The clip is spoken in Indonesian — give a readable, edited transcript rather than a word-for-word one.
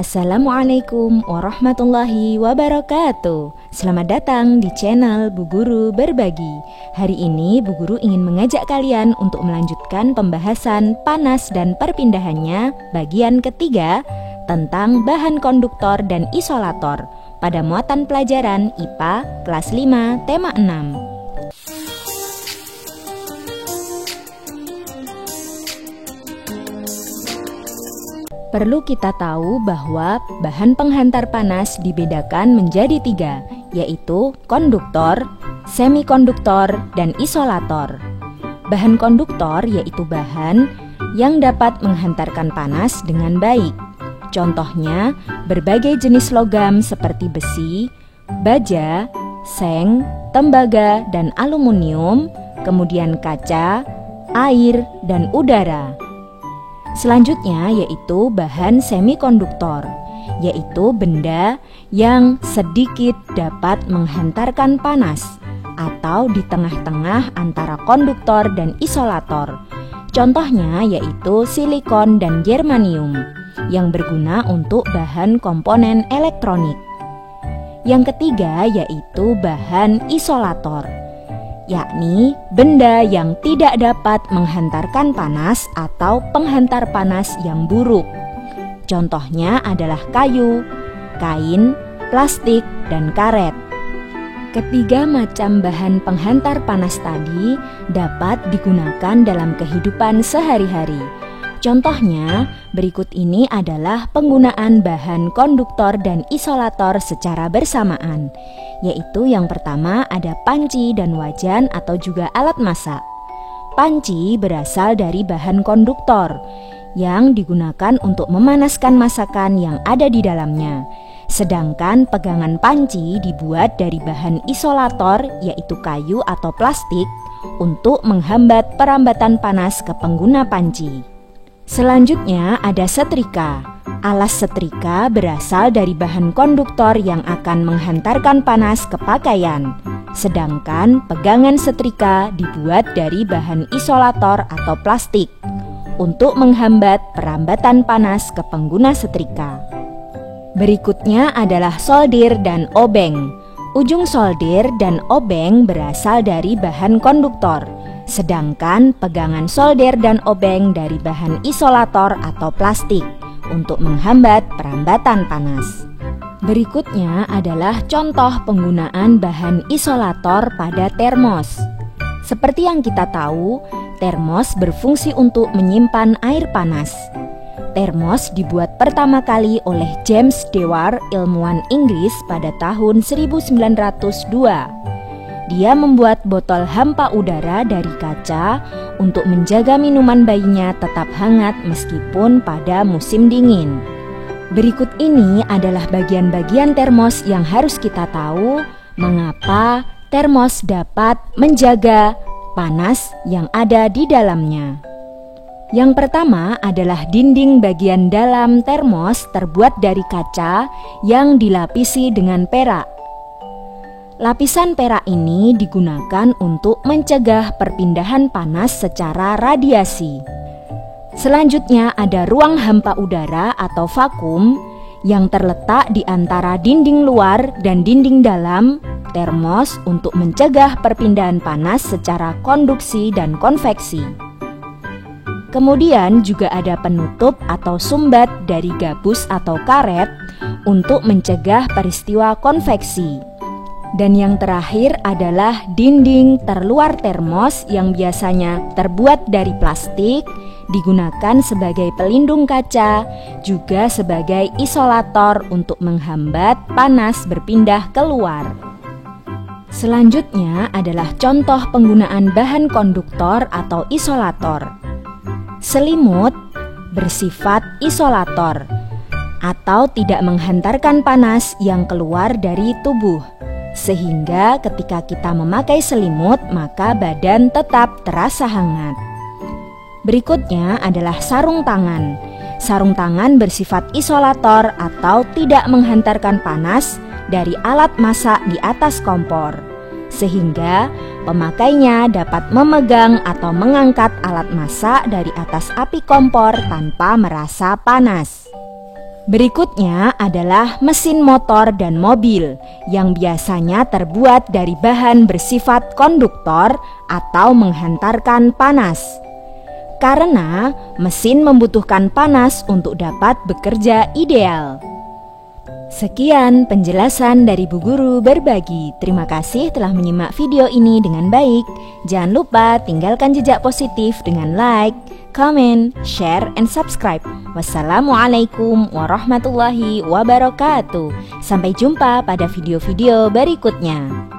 Assalamualaikum warahmatullahi wabarakatuh. Selamat datang di channel Bu Guru Berbagi. Hari ini Bu Guru ingin mengajak kalian untuk melanjutkan pembahasan panas dan perpindahannya bagian ketiga tentang bahan konduktor dan isolator pada muatan pelajaran IPA kelas 5 tema 6. Perlu kita tahu bahwa bahan penghantar panas dibedakan menjadi 3, yaitu konduktor, semikonduktor, dan isolator. Bahan konduktor yaitu bahan yang dapat menghantarkan panas dengan baik. Contohnya, berbagai jenis logam seperti besi, baja, seng, tembaga, dan aluminium, kemudian kaca, air, dan udara. Selanjutnya yaitu bahan semikonduktor, yaitu benda yang sedikit dapat menghantarkan panas atau di tengah-tengah antara konduktor dan isolator. Contohnya yaitu silikon dan germanium yang berguna untuk bahan komponen elektronik. Yang ketiga yaitu bahan isolator, yakni benda yang tidak dapat menghantarkan panas atau penghantar panas yang buruk. Contohnya adalah kayu, kain, plastik, dan karet. Ketiga macam bahan penghantar panas tadi dapat digunakan dalam kehidupan sehari-hari. Contohnya, berikut ini adalah penggunaan bahan konduktor dan isolator secara bersamaan, yaitu yang pertama ada panci dan wajan atau juga alat masak. Panci berasal dari bahan konduktor yang digunakan untuk memanaskan masakan yang ada di dalamnya. Sedangkan pegangan panci dibuat dari bahan isolator yaitu kayu atau plastik untuk menghambat perambatan panas ke pengguna panci. Selanjutnya ada setrika. Alas setrika berasal dari bahan konduktor yang akan menghantarkan panas ke pakaian. Sedangkan pegangan setrika dibuat dari bahan isolator atau plastik untuk menghambat perambatan panas ke pengguna setrika. Berikutnya adalah solder dan obeng. Ujung solder dan obeng berasal dari bahan konduktor. Sedangkan pegangan solder dan obeng dari bahan isolator atau plastik untuk menghambat perambatan panas. Berikutnya adalah contoh penggunaan bahan isolator pada termos. Seperti yang kita tahu, termos berfungsi untuk menyimpan air panas. Termos dibuat pertama kali oleh James Dewar, ilmuwan Inggris pada tahun 1902. Dia membuat botol hampa udara dari kaca untuk menjaga minuman bayinya tetap hangat meskipun pada musim dingin. Berikut ini adalah bagian-bagian termos yang harus kita tahu mengapa termos dapat menjaga panas yang ada di dalamnya. Yang pertama adalah dinding bagian dalam termos terbuat dari kaca yang dilapisi dengan perak. Lapisan perak ini digunakan untuk mencegah perpindahan panas secara radiasi. Selanjutnya ada ruang hampa udara atau vakum yang terletak di antara dinding luar dan dinding dalam termos untuk mencegah perpindahan panas secara konduksi dan konveksi. Kemudian juga ada penutup atau sumbat dari gabus atau karet untuk mencegah peristiwa konveksi. Dan yang terakhir adalah dinding terluar termos yang biasanya terbuat dari plastik, digunakan sebagai pelindung kaca, juga sebagai isolator untuk menghambat panas berpindah keluar. Selanjutnya adalah contoh penggunaan bahan konduktor atau isolator. Selimut bersifat isolator atau tidak menghantarkan panas yang keluar dari tubuh. Sehingga ketika kita memakai selimut, maka badan tetap terasa hangat. Berikutnya adalah sarung tangan. Sarung tangan bersifat isolator atau tidak menghantarkan panas dari alat masak di atas kompor. Sehingga pemakainya dapat memegang atau mengangkat alat masak dari atas api kompor tanpa merasa panas. Berikutnya adalah mesin motor dan mobil yang biasanya terbuat dari bahan bersifat konduktor atau menghantarkan panas. Karena mesin membutuhkan panas untuk dapat bekerja ideal. Sekian penjelasan dari Bu Guru Berbagi. Terima kasih telah menyimak video ini dengan baik. Jangan lupa tinggalkan jejak positif dengan like, comment, share, and subscribe. Wassalamualaikum warahmatullahi wabarakatuh. Sampai jumpa pada video-video berikutnya.